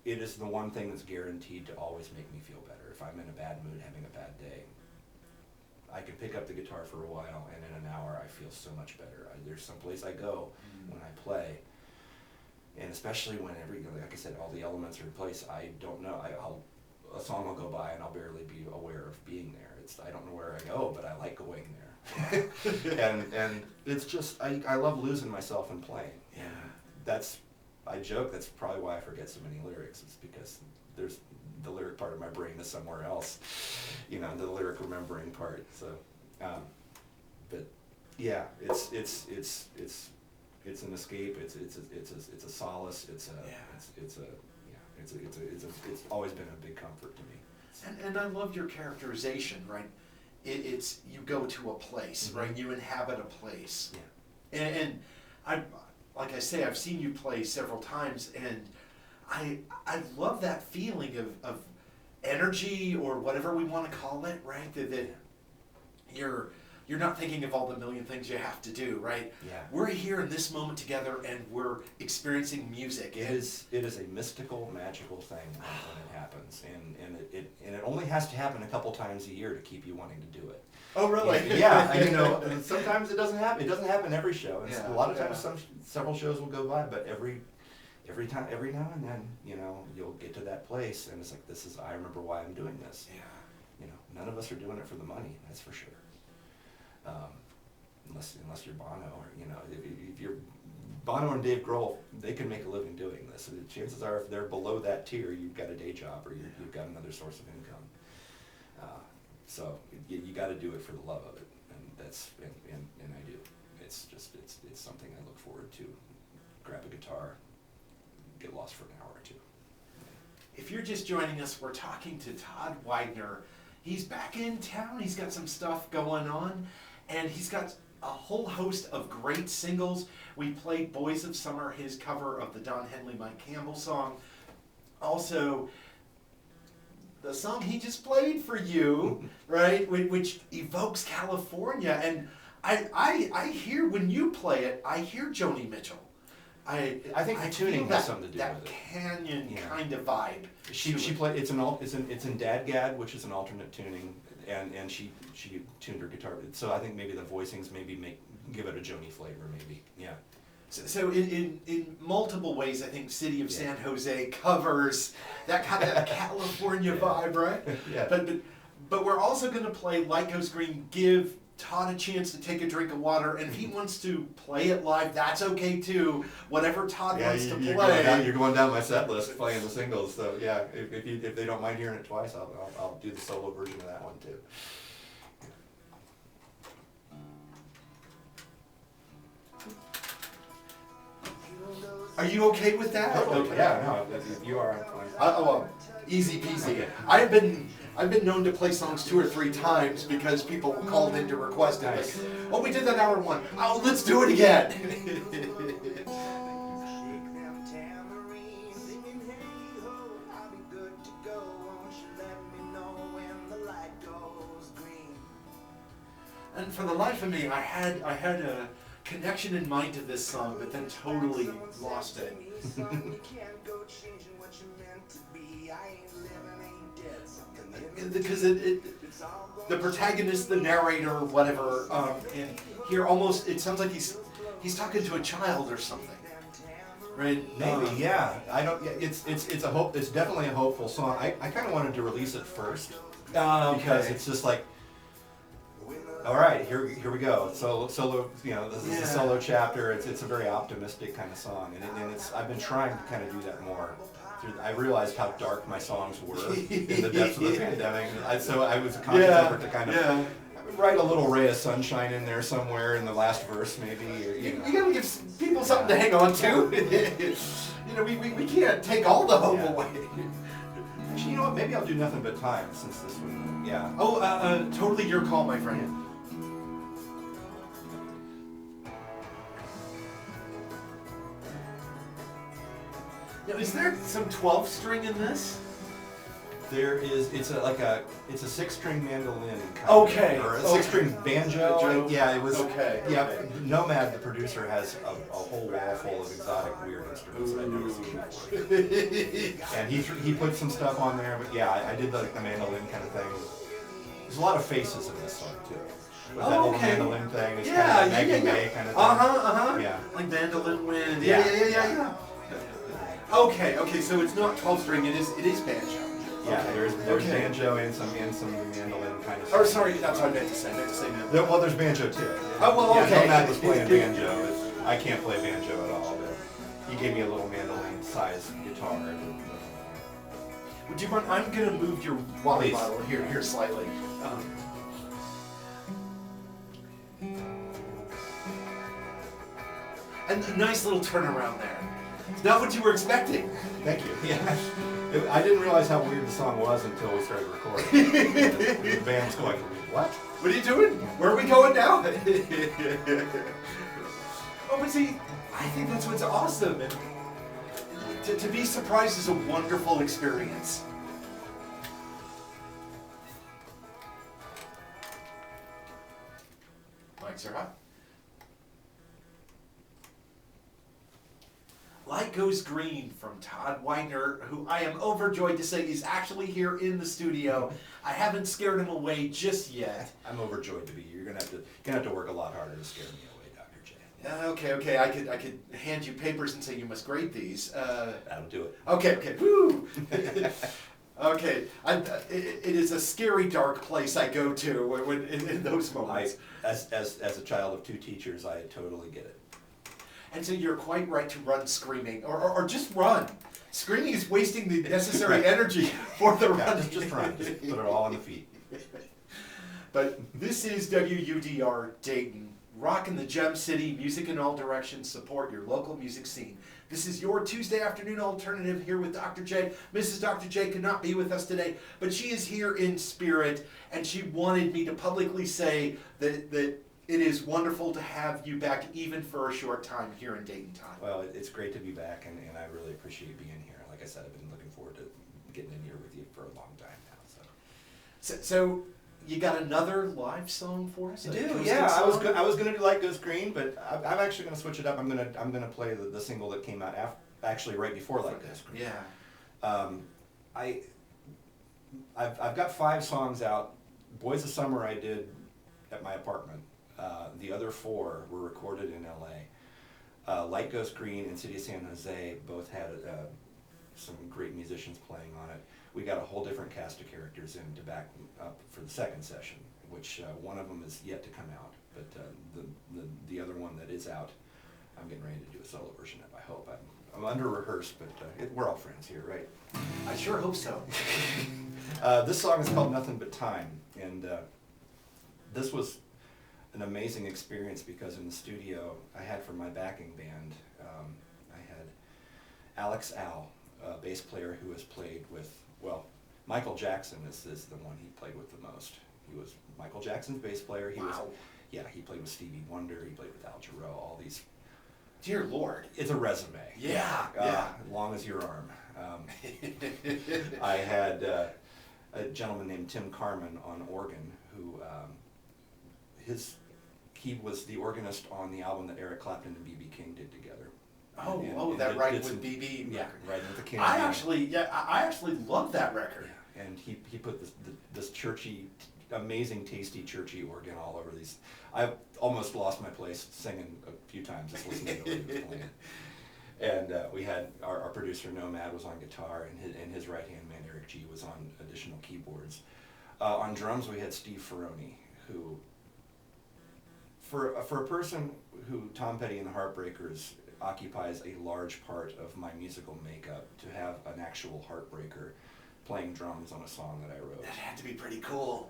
it is the one thing that's guaranteed to always make me feel better. If I'm in a bad mood, having a bad day, I can pick up the guitar for a while, and in an hour I feel so much better. There's some place I go when I play, and especially when like I said, all the elements are in place. I don't know. A song will go by and I'll barely be aware of being there. I don't know where I go, but I like going there. and it's just I love losing myself in playing. Yeah. I joke that's probably why I forget so many lyrics. It's because there's the lyric part of my brain is somewhere else, you know, the lyric remembering part. So, but yeah, it's an escape. It's a solace. It's always been a big comfort to me. And I love your characterization, right? It's you go to a place, right? You inhabit a place. Yeah. And I, like I say, I've seen you play several times, and I love that feeling of energy, or whatever we want to call it, right? That you're not thinking of all the million things you have to do, right? Yeah. We're here in this moment together, and we're experiencing music. It is a mystical, magical thing when it happens, and it only has to happen a couple times a year to keep you wanting to do it. Oh, really? Yeah, you know, sometimes it doesn't happen. It doesn't happen every show. And Yeah, a lot of times, several shows will go by, but every now and then, you know, you'll get to that place, and it's like, I remember why I'm doing this. Yeah. You know, none of us are doing it for the money, that's for sure. Unless you're Bono, or, you know, if you're Bono and Dave Grohl, they can make a living doing this. So the chances are, if they're below that tier, you've got a day job, or you've got another source of income. So you got to do it for the love of it, and I do. It's something I look forward to. Grab a guitar, get lost for an hour or two. If you're just joining us, we're talking to Tod Weidner. He's back in town. He's got some stuff going on, and he's got a whole host of great singles. We played Boys of Summer, his cover of the Don Henley, Mike Campbell song. Also, the song he just played for you, right, which evokes California. And I hear, when you play it, I hear Joni Mitchell. I think the tuning has something to do that with it. canyon kind of vibe. She played it's in Dadgad, which is an alternate tuning, and she tuned her guitar. So I think maybe the voicings give it a Joni flavor, maybe. Yeah. So in multiple ways, I think City of San Jose covers that kind of California vibe, right? Yeah. But we're also going to play Light Goes Green, give Tod a chance to take a drink of water, and if he wants to play it live, that's okay too. Whatever Tod wants to play. You're going down my set list playing the singles, so yeah, if they don't mind hearing it twice, I'll do the solo version of that one too. Are you okay with that? Okay. Yeah, no, if you are. Easy peasy. Okay. I've been known to play songs 2 or 3 times because people called in to request it. Nice. Like, oh, we did that hour 1. Oh, let's do it again. And for the life of me, I had a connection in mind to this song, but then totally lost it. Because the protagonist, the narrator, whatever, and here almost it sounds like he's talking to a child or something, right? Maybe, yeah. I don't. Yeah, it's a hope. It's definitely a hopeful song. I kind of wanted to release it first because it's just like, all right, here we go. Solo. You know, this is a solo chapter. It's a very optimistic kind of song, and it's. I've been trying to kind of do that more. I realized how dark my songs were in the depths of the pandemic. So I was a conscious effort to kind of write a little ray of sunshine in there somewhere in the last verse, maybe. Or, you gotta give people something to hang on to. You know, we can't take all the hope away. Actually, you know what? Maybe I'll do Nothing But Time since this one. Yeah. Oh, totally your call, my friend. Now, is there some 12 string in this? There is. It's a 6-string mandolin. Okay. Or a 6-string banjo. Yeah, it was. Okay. Yeah, Nomad, the producer, has a whole wall full of exotic, weird instruments that I've never seen before. And he put some stuff on there, but yeah, I did the mandolin kind of thing. There's a lot of faces in this song too. With that little mandolin thing, it's kind of Maggie May kind of thing. Yeah. Like mandolin wind. Yeah. Okay, so it's not 12 string, it is banjo. Yeah, there's banjo and some mandolin kind of stuff. Or sorry, that's what I meant to say. Mandolin. Well, there's banjo too. Oh, well, okay. Nomad was playing banjo. I can't play banjo at all, but he gave me a little mandolin-sized guitar. Would you mind? I'm gonna move your water Please. bottle here slightly. And a nice little turnaround there. It's not what you were expecting. Thank you. Yeah. I didn't realize how weird the song was until we started recording. The band's going, what? What are you doing? Where are we going now? Oh, but see, I think that's what's awesome. And to be surprised is a wonderful experience. Mics are hot. Light Goes Green from Tod Weidner, who I am overjoyed to say is actually here in the studio. I haven't scared him away just yet. I'm overjoyed to be here. You're gonna have to work a lot harder to scare me away, Dr. J. Okay. I could hand you papers and say you must grade these. That'll do it. Okay. Woo. Okay. It is a scary, dark place I go to when in those moments. As a child of 2 teachers, I totally get it. And so you're quite right to run screaming, or just run. Screaming is wasting the necessary energy for the run. Just run. Just put it all on the feet. But this is WUDR Dayton. Rock in the Gem City, music in all directions, support your local music scene. This is your Tuesday afternoon alternative here with Dr. J. Mrs. Dr. J could not be with us today, but she is here in spirit, and she wanted me to publicly say that it is wonderful to have you back even for a short time here in Dayton, Tod. Well, it's great to be back, and I really appreciate being here. Like I said, I've been looking forward to getting in here with you for a long time now. So you got another live song for us? I do, yeah. I was gonna do Light Goes Green, but I'm actually gonna switch it up. I'm gonna play the single that came out actually right before Light Goes Green. Yeah. I've got 5 songs out. Boys of Summer I did at my apartment. The other 4 were recorded in LA. Light Goes Green and City of San Jose both had some great musicians playing on it. We got a whole different cast of characters in to back up for the second session, which one of them is yet to come out, but the other one that is out, I'm getting ready to do a solo version of. I hope. I'm under rehearsed, but we're all friends here, right? I sure hope so. This song is called Nothing But Time, and this was an amazing experience because in the studio I had for my backing band, I had Alex Al, a bass player who has played with, well, Michael Jackson is the one he played with the most. He was Michael Jackson's bass player. He played with Stevie Wonder, he played with Al Jarreau, all these. Dear Lord. It's a resume. Yeah. Long as your arm. I had a gentleman named Tim Carmen on organ who he was the organist on the album that Eric Clapton and B.B. King did together. Oh, And that did right some- with BB. Yeah, right with the King. I actually love that record. Yeah, and he put this churchy, amazing, tasty churchy organ all over these. I almost lost my place singing a few times just listening to what he was playing. And we had our producer Nomad was on guitar, and his right hand man Eric G was on additional keyboards. On drums we had Steve Ferroni, who, for a person who Tom Petty and the Heartbreakers occupies a large part of my musical makeup, to have an actual Heartbreaker playing drums on a song that I wrote. That had to be pretty cool.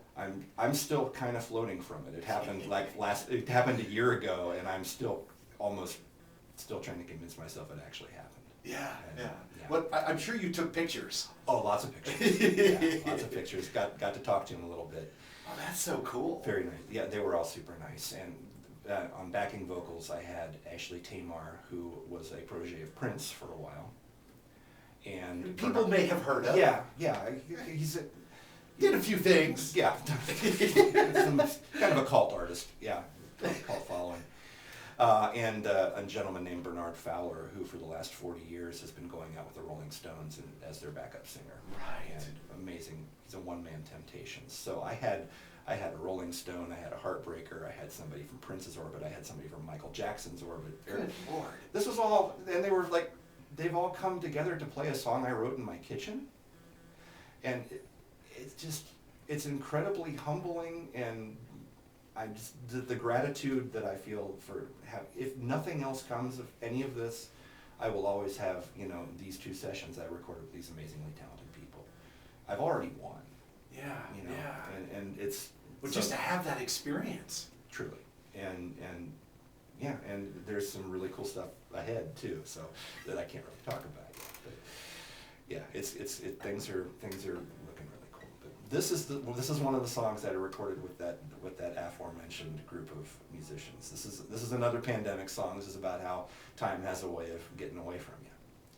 I'm still kind of floating from it. It happened it happened a year ago, and I'm still trying to convince myself it actually happened. Yeah, And, yeah. Well, I'm sure you took pictures. Oh, lots of pictures. Yeah, lots of pictures. Got to talk to him a little bit. Oh, that's so cool. Very nice. Yeah, they were all super nice. And on backing vocals, I had Ashley Tamar, who was a protege of Prince for a while. And People may have heard of. yeah, he's Did a few things. yeah, kind of a cult artist. Yeah, cult following. And a gentleman named Bernard Fowler, who for the last 40 years has been going out with the Rolling Stones as their backup singer. Right. And amazing. He's a one-man Temptations. So I had a Rolling Stone, I had a Heartbreaker, I had somebody from Prince's orbit, I had somebody from Michael Jackson's orbit. Good Lord. This was all, and they were like, they've all come together to play a song I wrote in my kitchen. And it's incredibly humbling, and the gratitude that I feel for if nothing else comes of any of this, I will always have, these 2 sessions I recorded with these amazingly talented people. I've already won. Yeah, Yeah. And it's... But just to have that experience. Truly. And there's some really cool stuff ahead too, so that I can't really talk about yet. But yeah, things are looking really cool. But this is one of the songs that I recorded with that aforementioned group of musicians. This is another pandemic song. This is about how time has a way of getting away from you.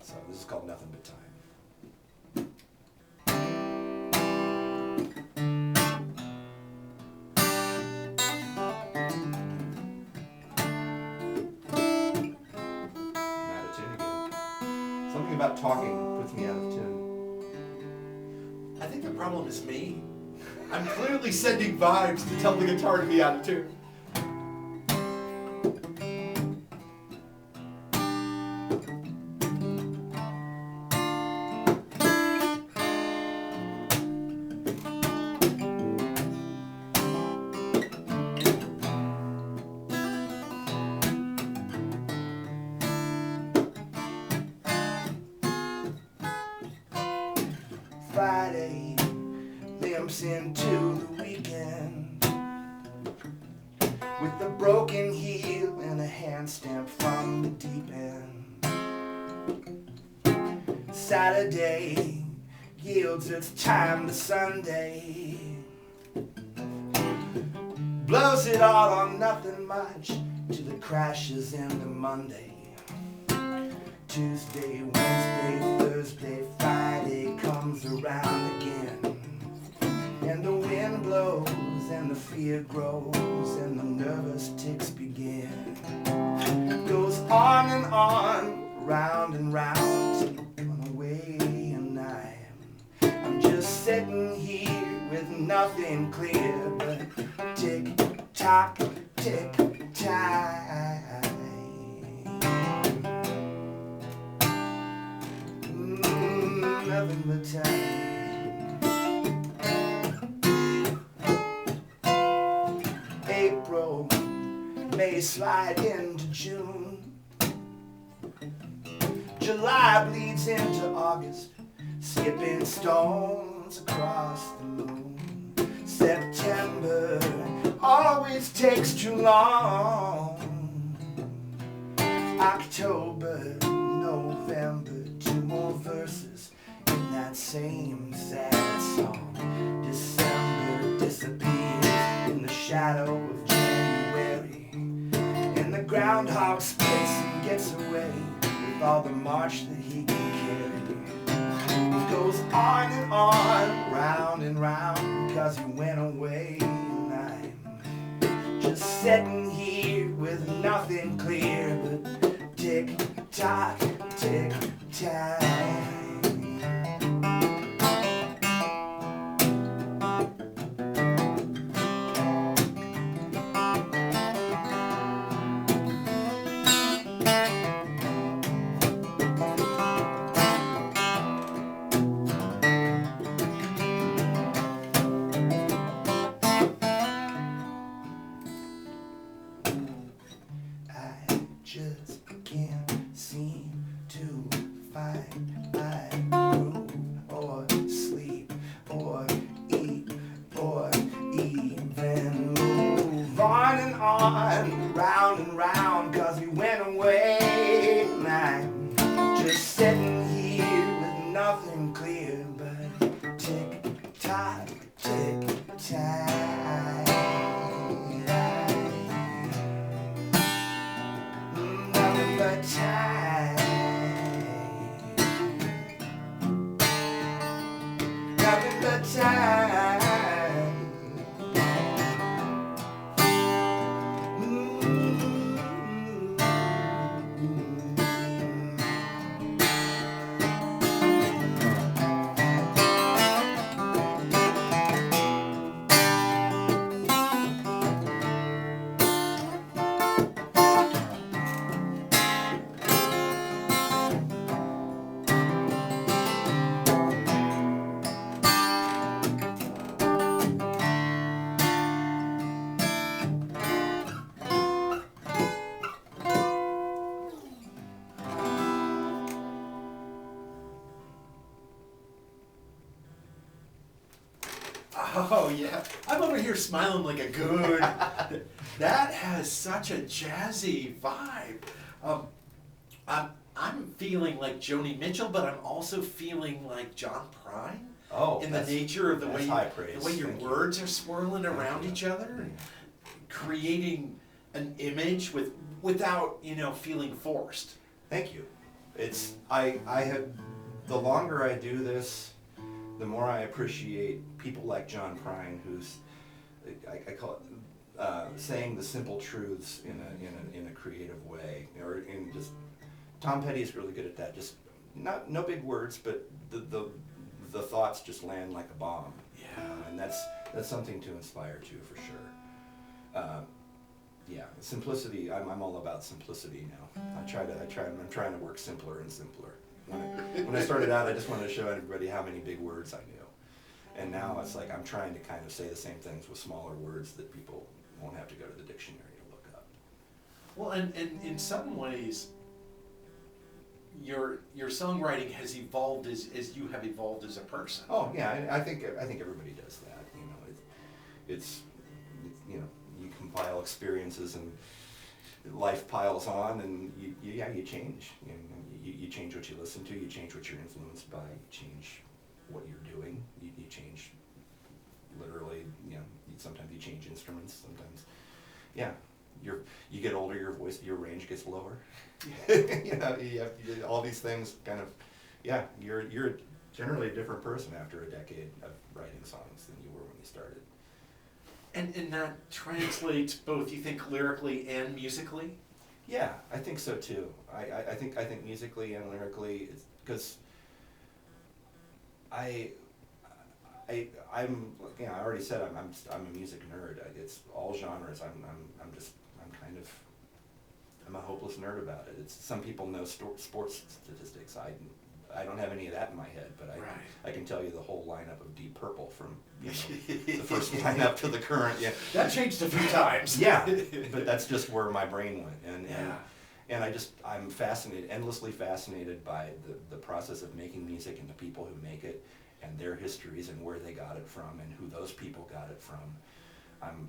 So this is called Nothing But Time. Something about talking puts me out of tune. I think the problem is me. I'm clearly sending vibes to tell the guitar to be out of tune. Friday limps into the weekend with a broken heel and a hand stamp from the deep end. Saturday yields its time to Sunday, blows it all on nothing much till it crashes into Monday. Tuesday, Wednesday, Thursday, Friday comes around again, and the wind blows and the fear grows and the nervous tics begin. Goes on and on, round and round, till you run away, and I'm just sitting here with nothing clear but tick tock, tick tock. Nothing but time. April may slide into June. July bleeds into August, skipping stones across the moon. September always takes too long. October, November, 2 more verses in that same sad song. December disappears in the shadow of January, and the groundhog splits and gets away with all the march that he can carry. Goes on and on, round and round, because he went away, and I'm just sitting here with nothing clear but tick-tock, tick-tock. I just can't seem to find my groove, or sleep, or eat, or even move on and on, round and round, 'cause we went away. And I'm just sitting here with nothing clear but tick-tock, tick-tock. Nothing but time. Nothing but time. Oh yeah, I'm over here smiling like a goon. That has such a jazzy vibe. I'm feeling like Joni Mitchell, but I'm also feeling like John Prine. Oh, in the nature of the way high praise. the way your Thank you. words are swirling around each other, and creating an image without feeling forced. Thank you. It's I have the longer I do this, the more I appreciate people like John Prine, who's I call it saying the simple truths in a creative way, or in just Tom Petty's really good at that. Just no big words, but the thoughts just land like a bomb. Yeah. And that's something to inspire to for sure. Yeah, simplicity. I'm all about simplicity now. I'm trying to work simpler and simpler. When I started out, I just wanted to show everybody how many big words I knew, and now it's like I'm trying to kind of say the same things with smaller words that people won't have to go to the dictionary to look up. Well, and in some ways, your songwriting has evolved as you have evolved as a person. Oh yeah, I think everybody does that. It's you compile experiences and life piles on, and you change. You change what you listen to. You change what you're influenced by. You change what you're doing. You change literally. Sometimes you change instruments. Sometimes, yeah. You get older. Your range gets lower. You have all these things kind of. Yeah, you're generally a different person after a decade of writing songs than you were when you started. And that translates both, you think, lyrically and musically? Yeah, I think so too. I think musically and lyrically, because I already said I'm a music nerd. It's all genres. I'm a hopeless nerd about it. Some people know sports statistics. I don't have any of that in my head, but I can tell you the whole lineup of Deep Purple from the first lineup to the current. Yeah, that changed a few times. Yeah, but that's just where my brain went, and I'm fascinated, endlessly fascinated by the process of making music and the people who make it, and their histories and where they got it from and who those people got it from.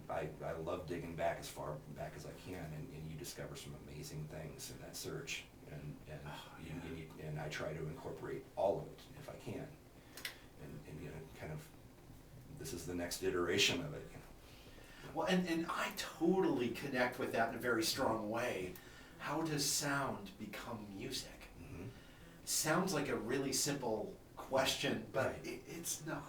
I love digging back as far back as I can, and you discover some amazing things in that search, and I try to incorporate all of it if I can, and kind of this is the next iteration of it. Well, and I totally connect with that in a very strong way. How does sound become music? Mm-hmm. Sounds like a really simple question, but it's not.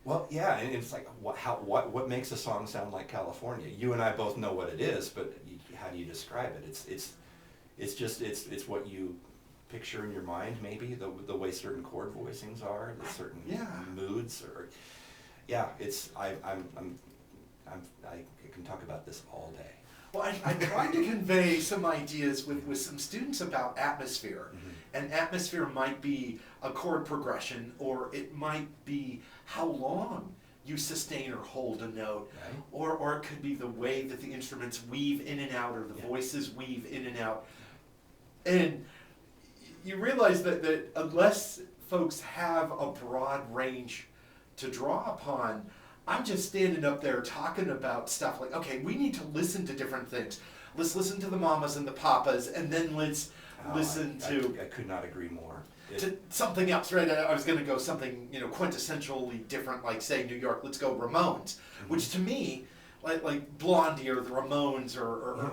Well, yeah, and it's like what makes a song sound like California? You and I both know what it is, but how do you describe it? It's what you picture in your mind, maybe the way certain chord voicings are, the certain moods, or I can talk about this all day. Well, I tried to convey some ideas with some students about atmosphere. Mm-hmm. And atmosphere might be a chord progression, or it might be how long you sustain or hold a note, Right. or it could be the way that the instruments weave in and out, or the voices weave in and out. And you realize that unless folks have a broad range to draw upon, I'm just standing up there talking about stuff like, okay, we need to listen to different things. Let's listen to the mamas and the papas, and then let's listen to... I could not agree more. To something else, right? I was going to go something, quintessentially different, like, say, New York, let's go Ramones, which to me, like Blondie or the Ramones or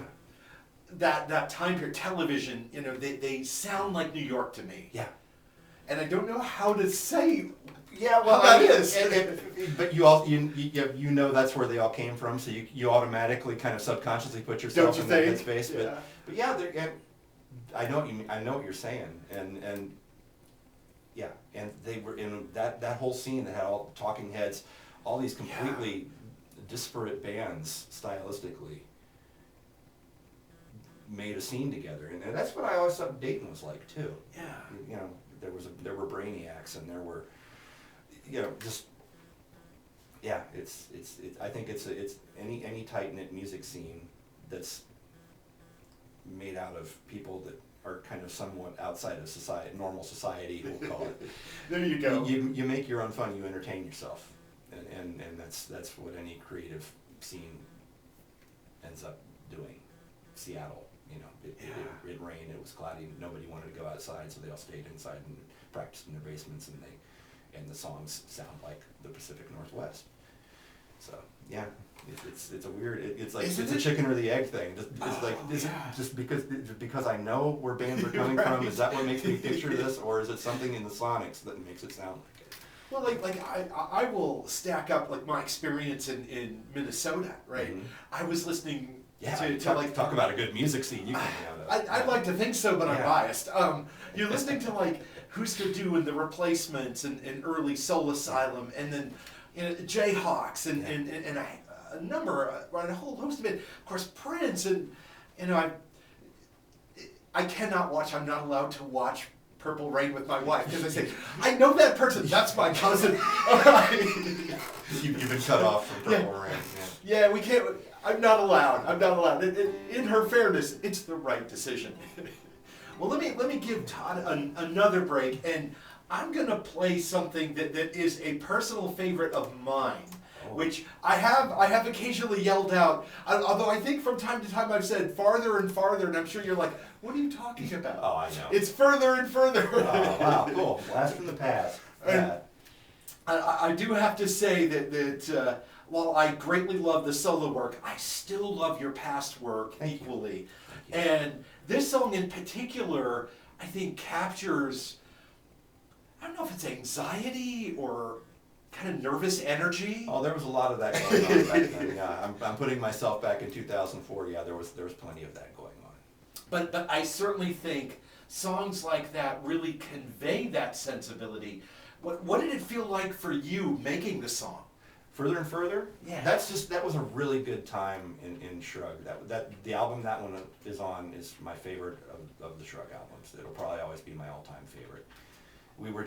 that time period, television, they sound like New York to me. Yeah. And I don't know how to say... Yeah, well, that is. But you know that's where they all came from, so you automatically kind of subconsciously put yourself in that headspace. Yeah. But yeah, I know what you mean. I know what you're saying, and they were in that whole scene that had all Talking Heads, all these completely disparate bands stylistically made a scene together, and that's what I always thought Dayton was like too. Yeah. There were brainiacs, and there were. I think it's any tight-knit music scene that's made out of people that are kind of somewhat outside of society, normal society, we'll call it. There you go. You make your own fun, you entertain yourself, and that's what any creative scene ends up doing. Seattle, it rained, it was cloudy, nobody wanted to go outside, so they all stayed inside and practiced in their basements, and the songs sound like the Pacific Northwest. So yeah, it's a weird. It's like it's a chicken or the egg thing. Just because I know where bands are coming from. Is that what makes me picture this, or is it something in the sonics that makes it sound like it? Well, I will stack up like my experience in Minnesota, right? Mm-hmm. I was listening. To talk about a good music scene. You can I'd like to think so, but I'm biased. You're listening to like Husker Du and the Replacements and early Soul Asylum, and then Jayhawks and a number, a whole host of it. Of course, Prince, and I cannot watch. I'm not allowed to watch Purple Rain with my wife because I say I know that person. That's my cousin. You've been cut off from Purple Rain. Yeah, we can't. I'm not allowed. In her fairness, it's the right decision. Well, let me give Todd another break, and I'm gonna play something that is a personal favorite of mine, which I have occasionally yelled out. Although I think from time to time I've said farther and farther, and I'm sure you're like, what are you talking about? Oh, I know. It's further and further. Oh, wow, cool. Blast from the past. Yeah. I do have to say that while I greatly love the solo work, I still love your past work equally. Thank you. And this song in particular, I think captures, I don't know if it's anxiety or kind of nervous energy. Oh, there was a lot of that going on back then. Yeah, I'm putting myself back in 2004. Yeah, there was plenty of that going on. But I certainly think songs like that really convey that sensibility. What did it feel like for you making the song? Further and Further? Yeah. That was a really good time in Shrug. The album that one is on is my favorite of the Shrug albums. It'll probably always be my all-time favorite. We were